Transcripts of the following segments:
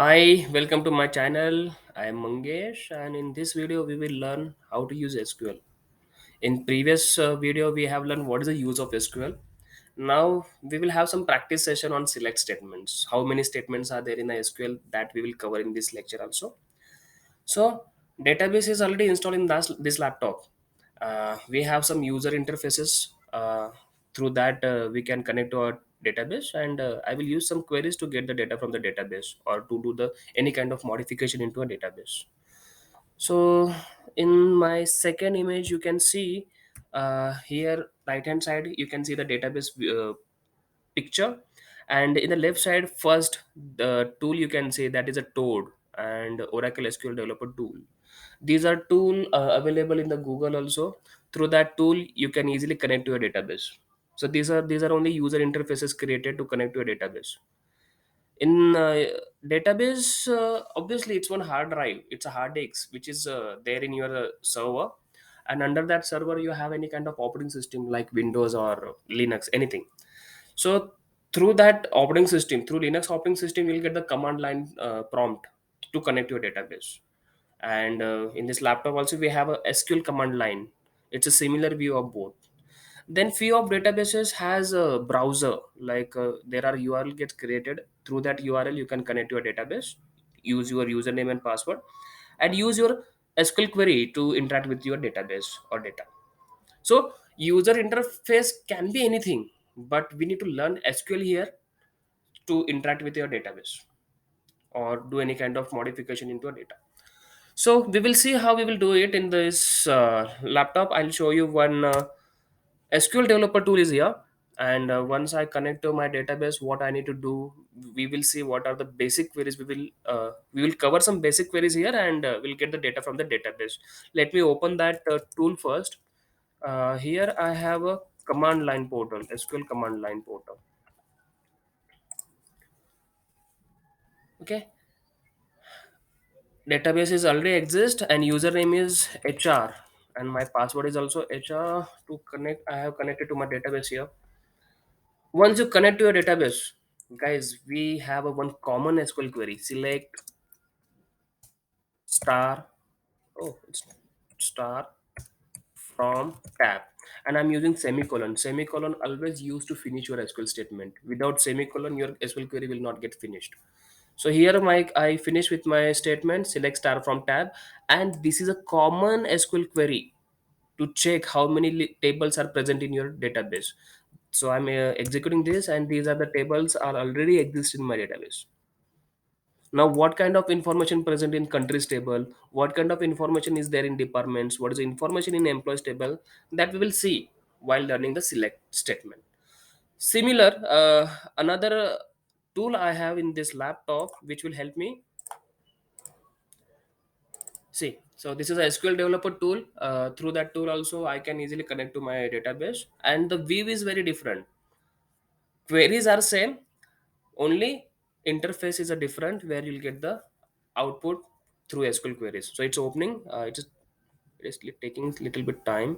Hi, welcome to my channel. I am Mangesh, and in this video we will learn how to use SQL. In previous video we have learned what is the use of SQL. Now we will have some practice session on select statements. How many statements are there in the SQL that we will cover in this lecture also. So database is already installed in this laptop. We have some user interfaces. Through that we can connect to our database, and I will use some queries to get the data from the database or to do the any kind of modification into a database. So in my second image you can see here right hand side you can see the database picture, and in the left side first the tool you can say that is a Toad and Oracle SQL Developer tool. These are tool available in the Google also. Through that tool you can easily connect to a database. So these are only user interfaces created to connect to a database. In database, obviously it's one hard drive, it's a hard disk which is there in your server, and under that server you have any kind of operating system like Windows or Linux, anything. So through that operating system, through Linux operating system, you'll get the command line prompt to connect your database. And in this laptop also we have a SQL command line. It's a similar view of both. Then few of databases has a browser, like there are URL gets created. Through that URL you can connect to a database, use your username and password, and use your SQL query to interact with your database or data. So user interface can be anything, but we need to learn SQL here to interact with your database or do any kind of modification into a data. So we will see how we will do it in this laptop. I'll show you one SQL developer tool is here, and once I connect to my database, what I need to do, we will see what are the basic queries. We will cover some basic queries here, and we'll get the data from the database. Let me open that tool first. Here I have a command line portal, SQL command line portal. Okay, database is already exist and username is HR, and my password is also HR. To connect, I have connected to my database here. Once you connect to your database, guys, we have a one common SQL query. Select star. Oh, it's star from tab, and I'm using semicolon. Semicolon always used to finish your SQL statement. Without semicolon, your SQL query will not get finished. So here I finish with my statement. Select star from tab, and this is a common SQL query to check how many tables are present in your database. So I'm executing this, and these are the tables are already exist in my database. Now what kind of information present in countries table, what kind of information is there in departments, what is the information in employees table, that we will see while learning the select statement. Similar, another tool I have in this laptop which will help me. See, so this is a SQL developer tool. Through that tool also I can easily connect to my database, and the view is very different. Queries are same, only interface is a different, where you'll get the output through SQL queries. So it's opening. It is taking little bit time.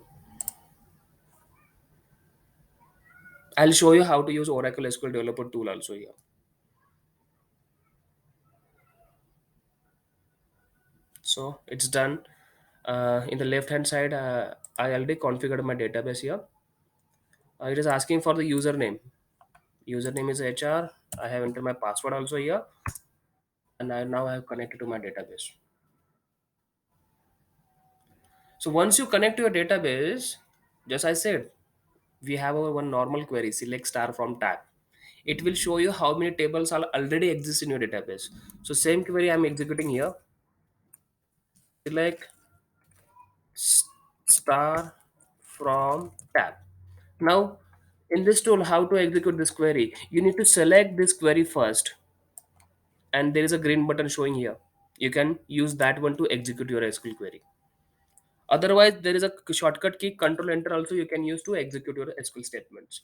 I'll show you how to use Oracle SQL Developer tool also here. So it's done. In the left hand side, I already configured my database here. It is asking for the username. Username is HR. I have entered my password also here, and I now have connected to my database. So once you connect to your database, just I said, we have our one normal query, select star from tab. It will show you how many tables are already exist in your database. So same query I'm executing here. Select star from tab. Now in this tool, how to execute this query, you need to select this query first, and there is a green button showing here. You can use that one to execute your SQL query. Otherwise there is a shortcut key, control enter also you can use to execute your SQL statements.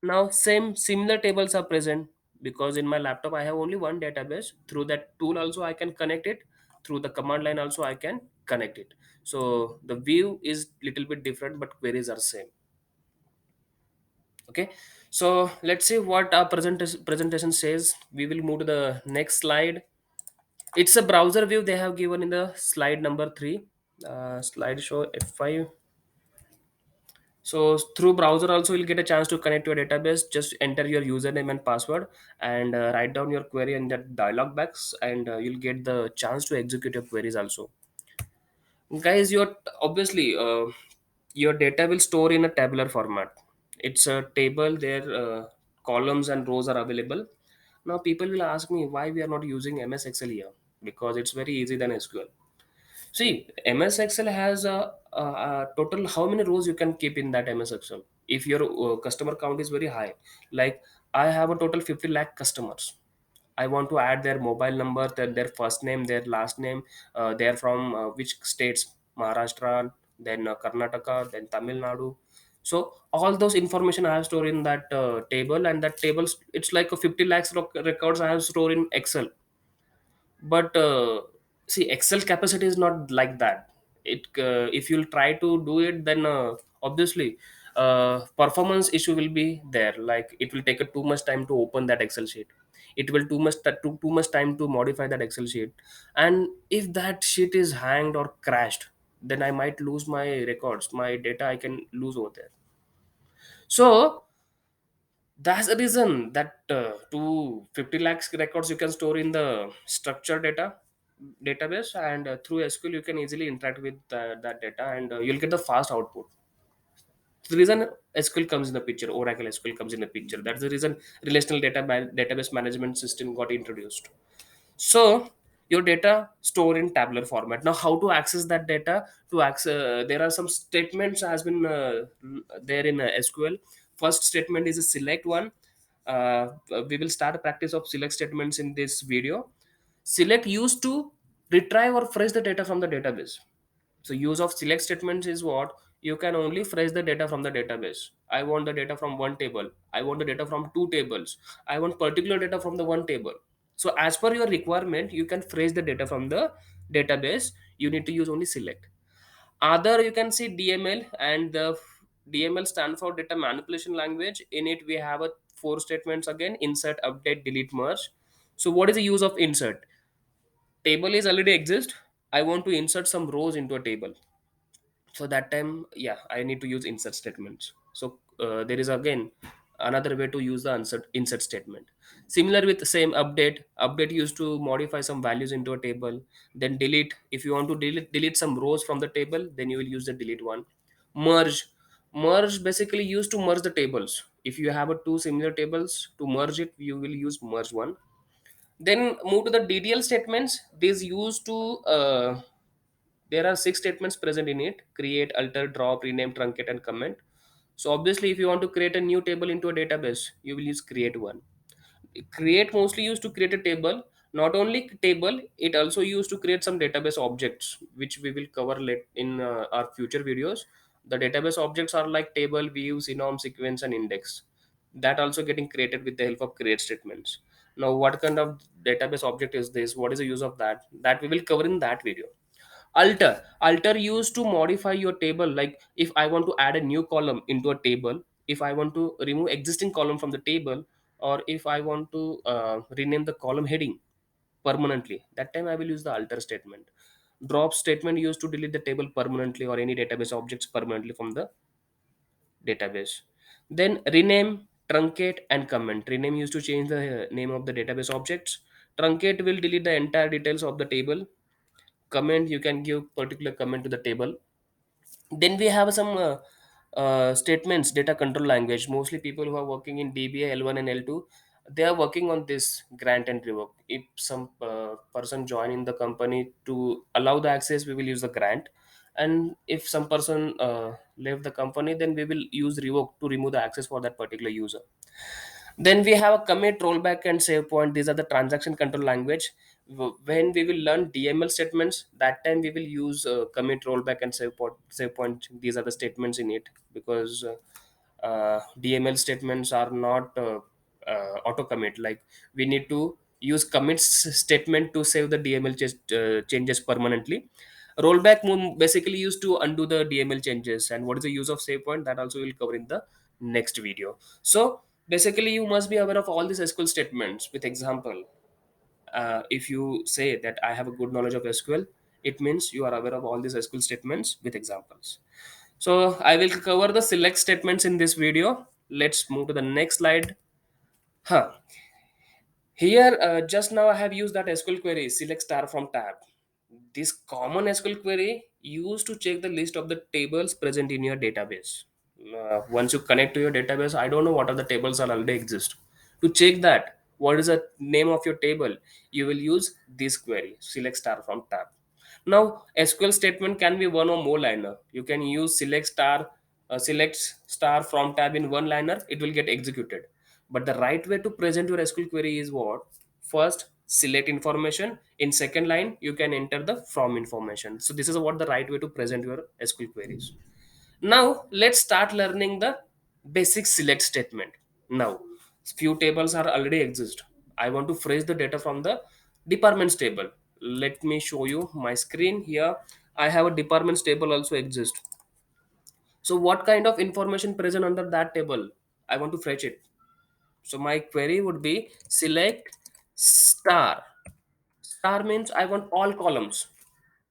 Now same similar tables are present, because in my laptop I have only one database. Through that tool also I can connect it, through the command line also I can connect it. So the view is little bit different, but queries are same. Okay, so let's see what our presentation says. We will move to the next slide. It's a browser view they have given in the slide number 3, slideshow F5. So through browser also you'll get a chance to connect to a database. Just enter your username and password and write down your query in that dialog box, and you'll get the chance to execute your queries also. Guys, your obviously your data will store in a tabular format. It's a table there, columns and rows are available. Now people will ask me why we are not using MS Excel here, because it's very easy than SQL. See, MS Excel has a total how many rows you can keep in that MS Excel. If your customer count is very high, like I have a total 50 lakh customers. I want to add their mobile number, their first name, their last name, they're from which states, Maharashtra, then Karnataka, then Tamil Nadu. So all those information I have stored in that table, and that tables it's like a 50 lakhs records I have stored in Excel. But see, Excel capacity is not like that. It if you'll try to do it, then obviously performance issue will be there. Like it will take a too much time to open that Excel sheet. It will too much time to modify that Excel sheet. And if that sheet is hanged or crashed, then I might lose my records, my data I can lose over there. So that's the reason that to 50 lakhs records you can store in the structured data database, and through SQL you can easily interact with that data, and you'll get the fast output. The reason SQL comes in the picture, Oracle SQL comes in the picture. That's the reason relational database management system got introduced. So your data stored in tabular format. Now how to access that data? To access, there are some statements has been there in SQL. First statement is a select one. We will start a practice of select statements in this video. Select used to retrieve or fetch the data from the database. So use of select statements is what? You can only fetch the data from the database. I want the data from one table. I want the data from two tables. I want particular data from the one table. So as per your requirement, you can fetch the data from the database. You need to use only select. Other you can see DML, and the DML stand for data manipulation language. In it we have a four statements again: insert, update, delete, merge. So what is the use of insert? Table is already exist. I want to insert some rows into a table. So that time, yeah, I need to use insert statements. So there is again another way to use the insert statement. Similar with the same update used to modify some values into a table. Then delete, if you want to delete some rows from the table, then you will use the delete one. Merge merge basically used to merge the tables. If you have a two similar tables, to merge it you will use merge one. Then move to the DDL statements. These used to there are six statements present in it: create, alter, drop, rename, truncate, and comment. So obviously if you want to create a new table into a database, you will use create one. Create mostly used to create a table. Not only table, it also used to create some database objects, which we will cover late in our future videos. The database objects are like table, view, enum, sequence, and index. That also getting created with the help of create statements. Now what kind of database object is this, what is the use of that, that we will cover in that video. Alter used to modify your table. Like if I want to add a new column into a table, if I want to remove existing column from the table, or if I want to rename the column heading permanently, that time I will use the alter statement. Drop statement used to delete the table permanently or any database objects permanently from the database. Then rename, truncate, and comment. Rename used to change the name of the database objects. Truncate will delete the entire details of the table. Comment, you can give particular comment to the table. Then we have some statements, data control language. Mostly people who are working in DBA L1 and L2, they are working on this grant and revoke. If some person join in the company, to allow the access we will use the grant, and if some person left the company, then we will use revoke to remove the access for that particular user. Then we have a commit, rollback, and save point. These are the transaction control language. When we will learn DML statements, that time we will use commit, rollback, and save point. Save point. These are the statements in it, because DML statements are not auto commit. Like we need to use commits statement to save the DML changes permanently. Rollback basically used to undo the DML changes. And what is the use of save point, that also will cover in the next video. So basically you must be aware of all these SQL statements with example. if you say that I have a good knowledge of SQL, it means you are aware of all these SQL statements with examples. So I will cover the select statements in this video. Let's move to the next slide. Huh. Here, just now I have used that SQL query, select star from tab. This common SQL query used to check the list of the tables present in your database. Once you connect to your database, I don't know what are the tables that already exist. To check that, what is the name of your table, you will use this query, select star from tab. Now, SQL statement can be one or more liner. You can use select star from tab in one liner, it will get executed. But the right way to present your SQL query is what? First, select information. In second line, you can enter the from information. So this is what the right way to present your SQL queries. Now let's start learning the basic select statement. Now, few tables are already exist. I want to phrase the data from the departments table. Let me show you my screen here. I have a departments table also exist. So what kind of information present under that table? I want to fetch it. So my query would be select star. Star means I want all columns,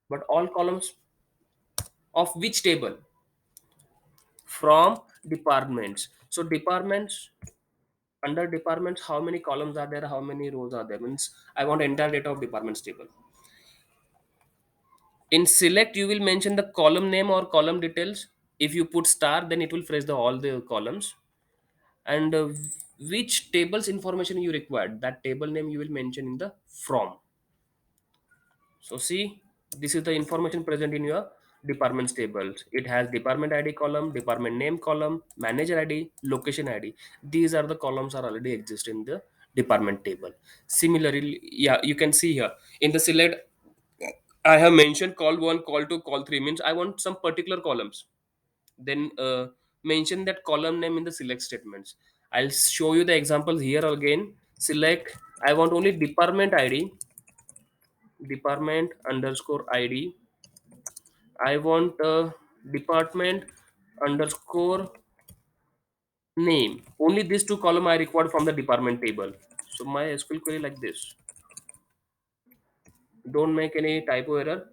but all columns of which table? From departments. So departments, under departments, how many columns are there? How many rows are there? Means I want entire data of departments table. In select, you will mention the column name or column details. If you put star, then it will phrase the all the columns. And which tables information you required, that table name you will mention in the from. So see, this is the information present in your departments tables. It has department ID column, department name column, manager ID, location ID. These are the columns are already exist in the department table. Similarly, yeah, you can see here in the select, I have mentioned call one, call two, call three means I want some particular columns. Then mention that column name in the select statements. I'll show you the examples here again. Select, I want only department ID, department underscore ID. I want department underscore name. Only these two column I required from the department table. So my SQL query like this. Don't make any typo error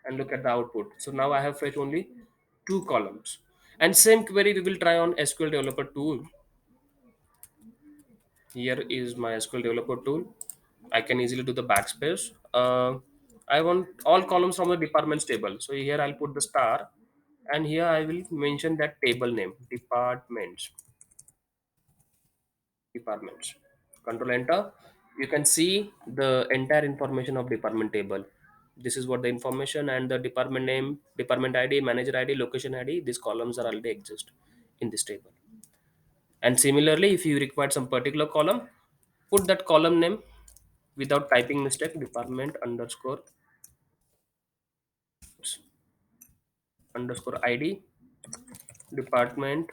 and look at the output. So now I have fetched only two columns. And same query we will try on SQL Developer tool. Here is my SQL Developer tool. I can easily do the backspace. I want all columns from the departments table. So here I'll put the star, and here I will mention that table name, departments. Control enter. You can see the entire information of department table. This is what the information and the department name, department ID, manager ID, location ID. These columns are already exist in this table. And similarly, if you require some particular column, put that column name without typing mistake, department underscore ID, department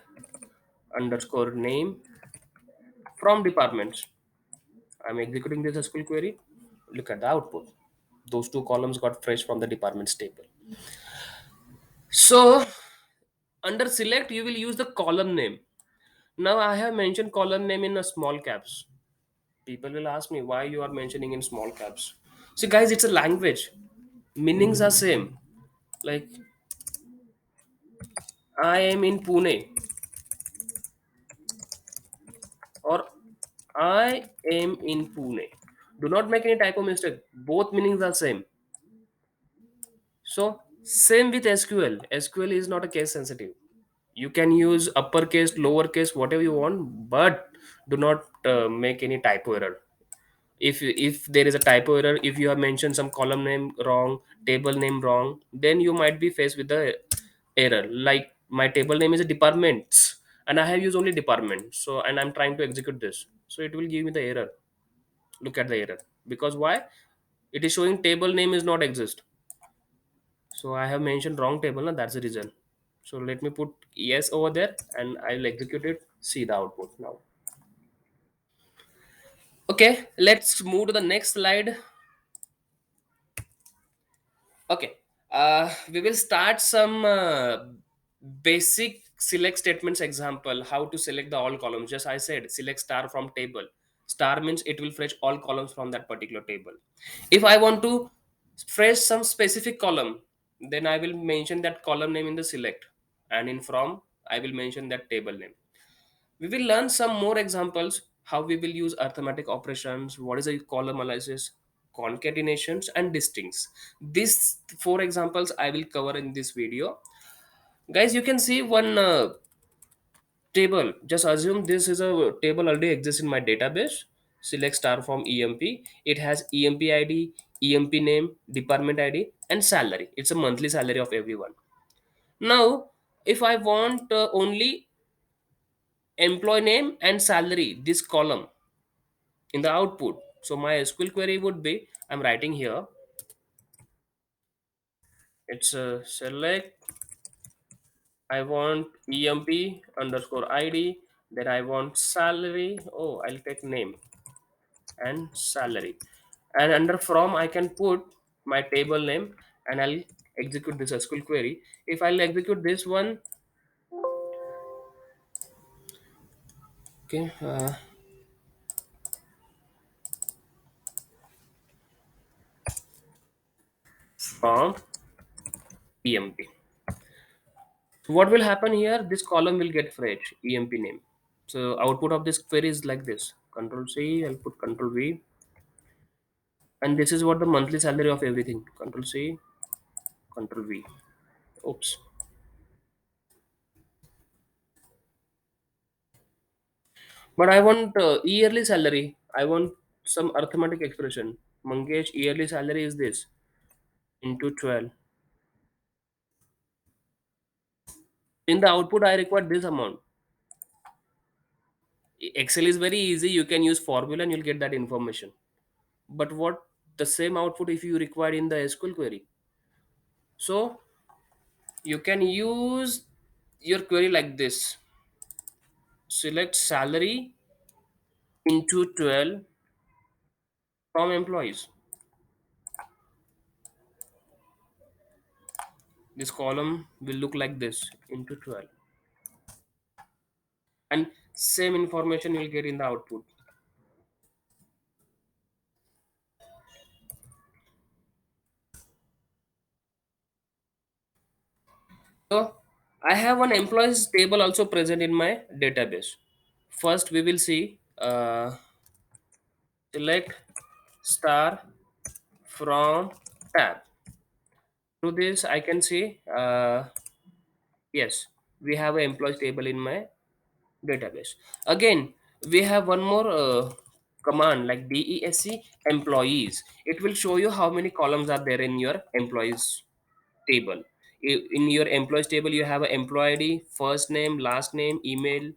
underscore name from departments. I'm executing this SQL query. Look at the output. Those two columns got fresh from the departments table. So under select, you will use the column name. Now I have mentioned column name in a small caps. People will ask me why you are mentioning in small caps. See guys, it's a language. Meanings are same. Like I am in Pune or I am in Pune. Do not make any typo mistake. Both meanings are same. So same with SQL. SQL is not a case sensitive. You can use uppercase, lowercase, whatever you want, but do not make any typo error. If there is a typo error, if you have mentioned some column name wrong, table name wrong, then you might be faced with the error. Like my table name is a departments, and I have used only department. So and I'm trying to execute this, so it will give me the error. Look at the error because why? It is showing table name is not exist. So I have mentioned wrong table, and that's the reason. So let me put yes over there, and I'll execute it. See the output now. Okay, let's move to the next slide. Okay, we will start some basic select statements example. How to select the all columns? Just I said select star from table. Star means it will fetch all columns from that particular table. If I want to fetch some specific column, then I will mention that column name in the select, and in from I will mention that table name. We will learn some more examples how we will use arithmetic operations, what is a column analysis, concatenations, and distincts. These four examples I will cover in this video. Guys, you can see one table. Just assume this is a table already exists in my database. Select star from EMP. It has EMP ID, EMP name, department ID, and salary. It's a monthly salary of everyone. Now, if I want only employee name and salary, this column in the output. So my SQL query would be, I'm writing here, it's select, I want EMP underscore ID, then I want salary. Oh, I'll take name and salary. And under from, I can put my table name and I'll execute this SQL query. If I'll execute this one, okay, from EMP. So what will happen here? This column will get fetched EMP name. So output of this query is like this. Control C, I'll put Control V, and this is what the monthly salary of everything. Control C, Control V. Oops. But I want yearly salary. I want some arithmetic expression. Mangesh yearly salary is this into 12. In the output, I require this amount. Excel is very easy. You can use formula and you'll get that information. But what the same output if you require in the SQL query? So you can use your query like this. Select salary into 12 from employees. This column will look like this into 12. And same information you'll get in the output. So I have an employees table also present in my database. First we will see select star from tab. Through this I can see yes, we have an employees table in my database. Again, we have one more command like desc employees. It will show you how many columns are there in your employees table. In your employees table, you have an employee ID, first name, last name, email.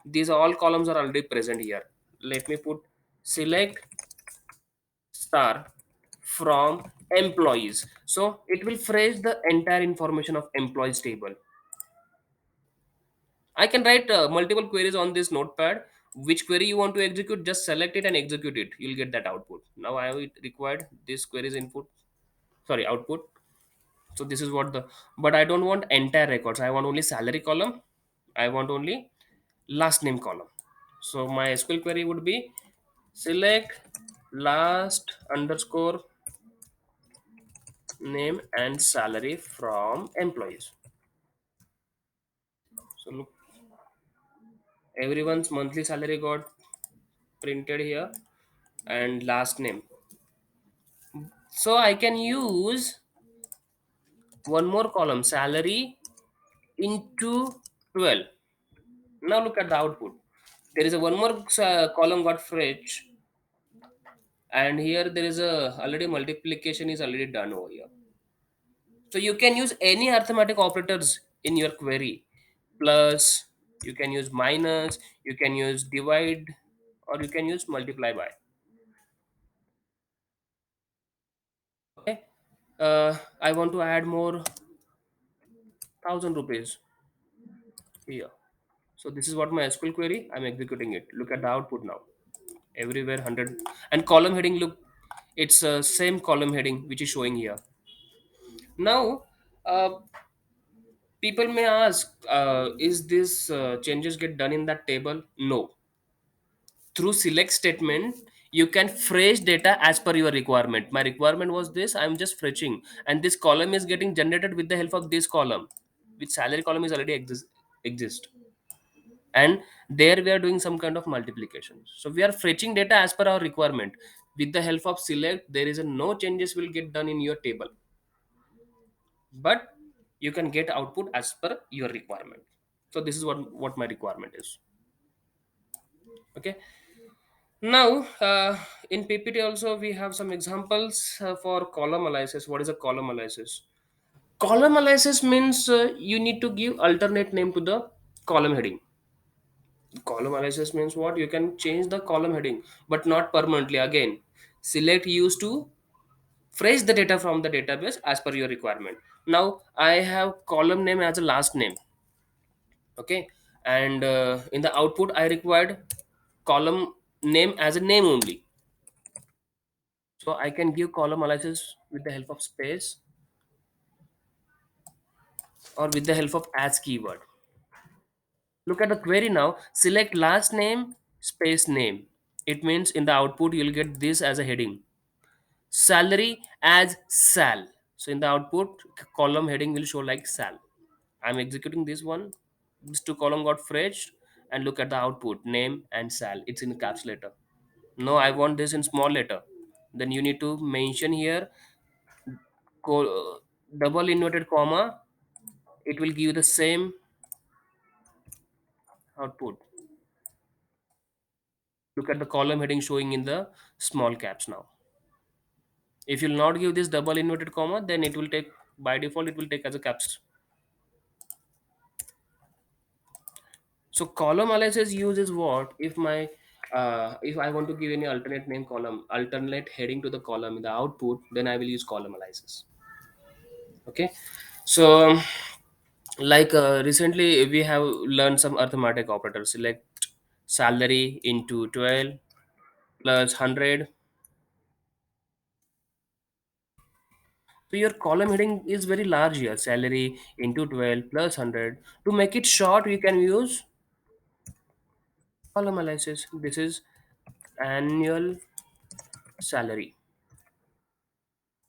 These all columns are already present here. Let me put select star from employees. So it will phrase the entire information of employees table. I can write multiple queries on this notepad. Which query you want to execute, just select it and execute it. You'll get that output. Now I have required this query's input, sorry, output. So this is what the, but I don't want entire records. I want only salary column. I want only last name column. So my SQL query would be select last underscore name and salary from employees. So look, everyone's monthly salary got printed here and last name. So I can use one more column salary into 12. Now look at the output. There is a one more column got fetched, and here there is a already multiplication is already done over here. So you can use any arithmetic operators in your query. Plus, you can use minus, you can use divide, or you can use multiply by. Okay. I want to add more 1,000 rupees here. So this is what my SQL query. I'm executing it. Look at the output now. Everywhere 100 and column heading. Look, it's same column heading which is showing here. Now, people may ask, is this changes get done in that table? No, through select statement you can fetch data as per your requirement. My requirement was this, I'm just fetching, and this column is getting generated with the help of this column, which salary column is already exist, and there we are doing some kind of multiplication. So we are fetching data as per our requirement. With the help of select, there is a no changes will get done in your table, but you can get output as per your requirement. So this is what my requirement is. Okay. Now, in PPT also we have some examples for column analysis. What is a column analysis? Column analysis means you need to give alternate name to the column heading. Column analysis means what? You can change the column heading, but not permanently. Again, select used to fetch the data from the database as per your requirement. Now, I have column name as a last name. Okay, and in the output, I required column name as a name only. So I can give column analysis with the help of space or with the help of as keyword. Look at the query now. Select last name space name. It means in the output you'll get this as a heading. Salary as sal. So in the output column heading will show like sal. I'm executing this one. These two column got fetched, and look at the output name and sal. It's in caps letter. No, I want this in small letter. Then you need to mention here double inverted comma. It will give the same output. Look at the column heading showing in the small caps now. If you'll not give this double inverted comma, then it will take, by default it will take as a caps. So column analysis uses what? If my if I want to give any alternate name column, alternate heading to the column in the output, then I will use column analysis. Okay. So like recently we have learned some arithmetic operators. Select salary into 12 plus 100. So your column heading is very large here. Salary into 12 plus 100. To make it short, we can use column analysis. This is annual salary.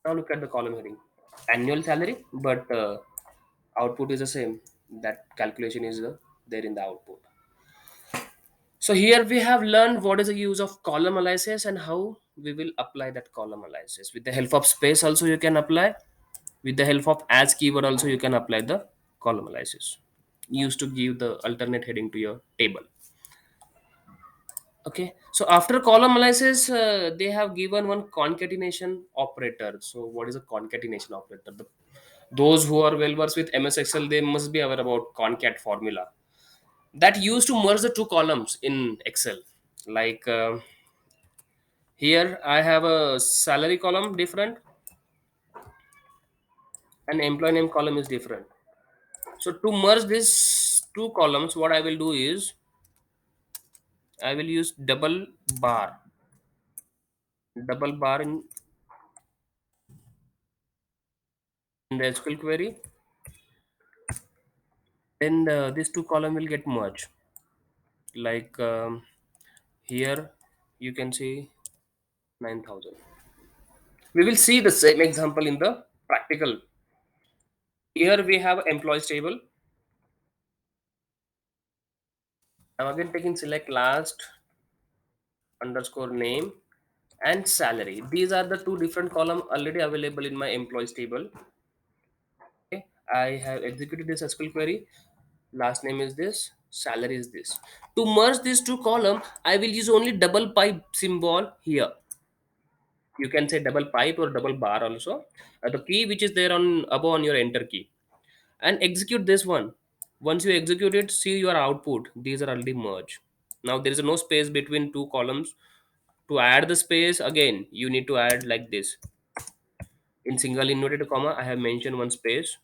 Now look at the column heading. Annual salary, but output is the same. That calculation is there in the output. So here we have learned what is the use of column analysis and how we will apply that column analysis. With the help of space also you can apply. With the help of as keyword also you can apply the column analysis. Used to give the alternate heading to your table. Okay. So after column analysis, they have given one concatenation operator. So what is a concatenation operator? Those who are well versed with MS Excel, they must be aware about concat formula that used to merge the two columns in Excel. Like here I have a salary column different and employee name column is different. So to merge these two columns, what I will do is I will use double bar in the SQL query. Then these two column will get merged. Like here you can see 9,000. We will see the same example in the practical. Here we have employees table. I'm again taking select last underscore name and salary. These are the two different column already available in my employees table. Okay. I have executed this SQL query. Last name is this, salary is this. To merge these two column, I will use only double pipe symbol here. You can say double pipe or double bar also. The key which is there on above on your enter key, and execute this one. Once you execute it, see your output. These are already merged. Now there is no space between two columns. To add the space again, you need to add like this. In single inverted comma, I have mentioned one space.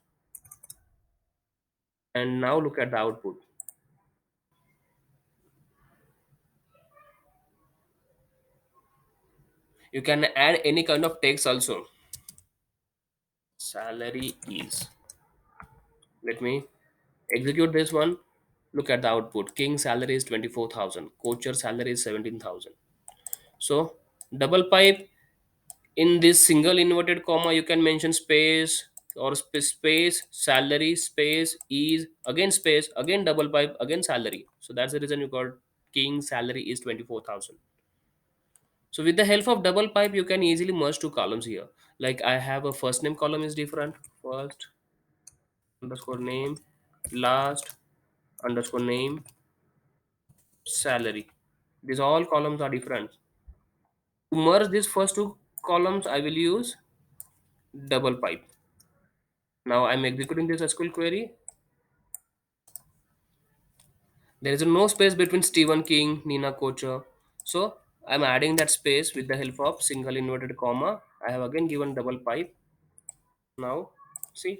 And now look at the output. You can add any kind of text also. Salary is. Let me execute this one. Look at the output. King salary is 24,000. Coacher salary is 17,000. So double pipe, in this single inverted comma you can mention space or space salary space is again space again double pipe again salary. So that's the reason you got king salary is 24,000. So with the help of double pipe you can easily merge two columns here. Like I have a first name column is different, first underscore name, last underscore name, salary. These all columns are different. To merge these first two columns I will use double pipe. Now I'm executing this SQL query. There is no space between Stephen King, Nina Kocher. So I'm adding that space with the help of single inverted comma. I have again given double pipe. Now see.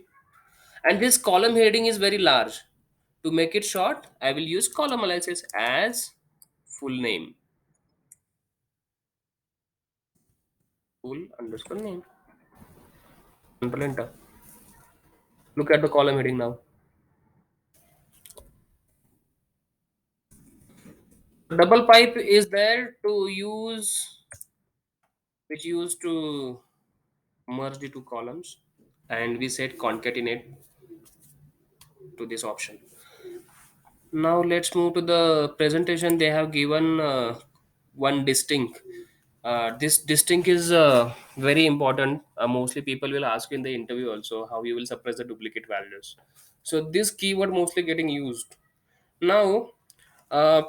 And this column heading is very large. To make it short, I will use column analysis as full name. Full underscore name. Control enter. Look at the column heading now. Double pipe is there to use, which used to merge the two columns, and we said concatenate to this option. Now let's move to the presentation. They have given one distinct. This distinct is very important. Mostly people will ask in the interview also how you will suppress the duplicate values. So this keyword mostly getting used. Now uh,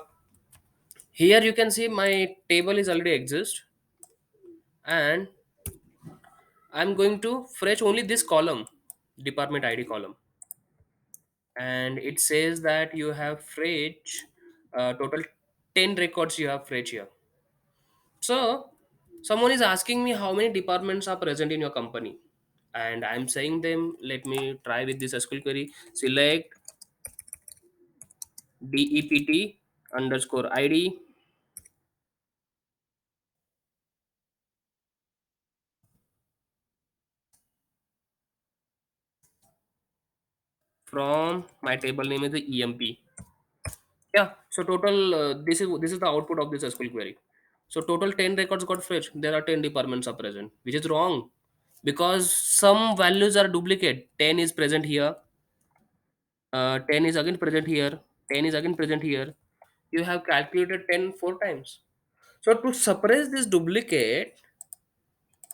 here you can see my table is already exist, and I'm going to fetch only this column, department ID column, and it says that you have fetch total 10 records you have fetch here. So someone is asking me how many departments are present in your company, and I'm saying them, let me try with this SQL query. Select DEPT underscore ID from my table name is the EMP. Yeah. So total this is the output of this SQL query. So total 10 records got fetched. There are 10 departments are present, which is wrong because some values are duplicate. 10 is present here. 10 is again present here. 10 is again present here. You have calculated 10 four times. So to suppress this duplicate,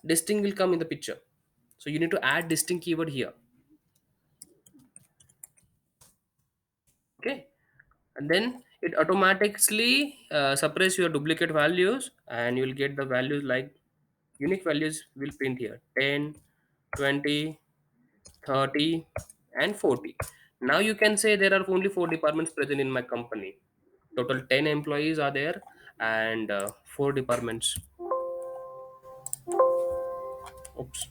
distinct will come in the picture. So you need to add distinct keyword here. Okay. And then it automatically suppress your duplicate values, and you will get the values like unique values will print here 10, 20, 30, and 40. Now you can say there are only four departments present in my company. Total 10 employees are there, and four departments. Oops.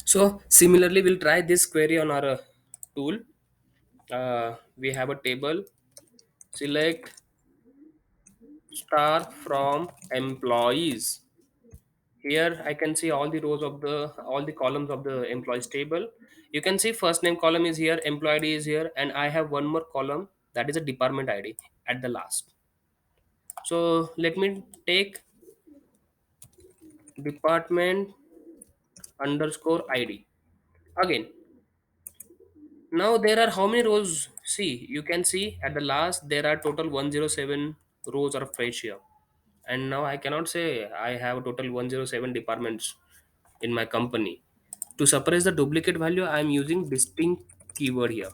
So similarly, we'll try this query on our tool. We have a table. Select star from employees. Here I can see all the rows of the all the columns of the employees table. You can see first name column is here, employee ID is here, and I have one more column that is a department ID at the last. So let me take department underscore ID again. Now there are how many rows? See, you can see at the last there are total 107 rows are fresh here. And now I cannot say I have total 107 departments in my company. To suppress the duplicate value, I am using distinct keyword here.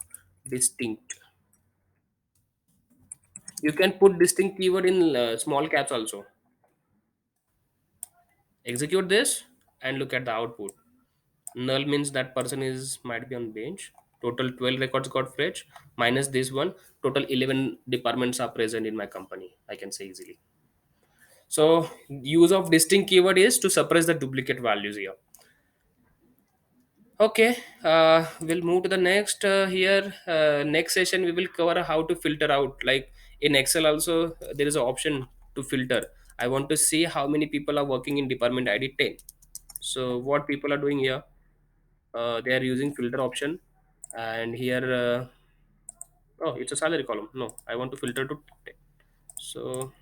Distinct. You can put distinct keyword in small caps also. Execute this and look at the output. Null means that person is might be on bench. Total 12 records got fetched minus this one. Total 11 departments are present in my company. I can say easily. So use of distinct keyword is to suppress the duplicate values here. Okay, we'll move to the next here. Next session, we will cover how to filter out. Like in Excel, also there is an option to filter. I want to see how many people are working in department ID 10. So what people are doing here? They are using filter option, and here Oh, it's a salary column. No, I want to filter to 10. So,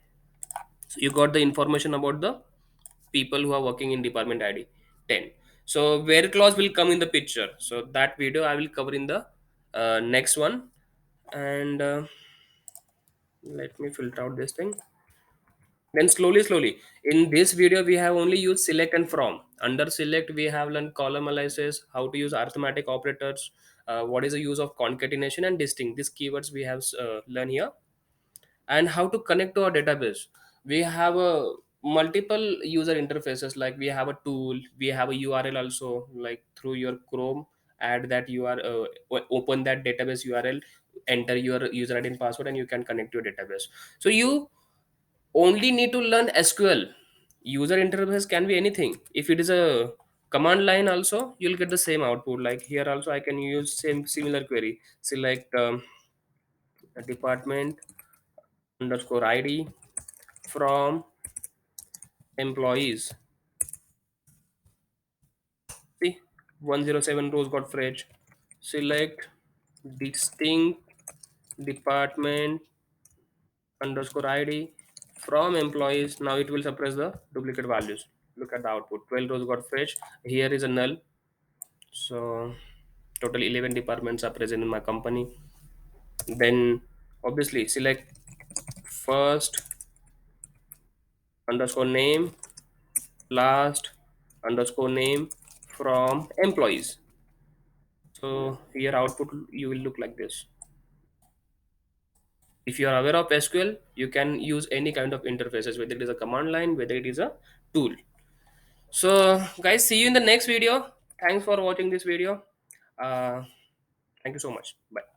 so you got the information about the people who are working in department ID 10. So where clause will come in the picture. So that video I will cover in the next one. And let me filter out this thing. Then slowly, in this video we have only used select and from. Under select we have learned column analysis, how to use arithmetic operators, what is the use of concatenation and distinct. These keywords we have learned here. And how to connect to our database. We have a multiple user interfaces, like we have a tool, we have a URL also, like through your Chrome, add that you are open that database URL, enter your user ID and password, and you can connect to your database. So you only need to learn SQL. User interface can be anything. If it is a command line also, you'll get the same output. Like here also I can use same similar query, select department underscore ID from employees. See, 107 rows got fetched. Select distinct department underscore ID from employees. Now it will suppress the duplicate values. Look at the output. 12 rows got fetched. Here is a null. So total 11 departments are present in my company. Then obviously select first underscore name, last underscore name from employees. So here output you will look like this. If you are aware of SQL, you can use any kind of interfaces, whether it is a command line, whether it is a tool. So guys, see you in the next video. Thanks for watching this video. uh, Thank you so much. Bye.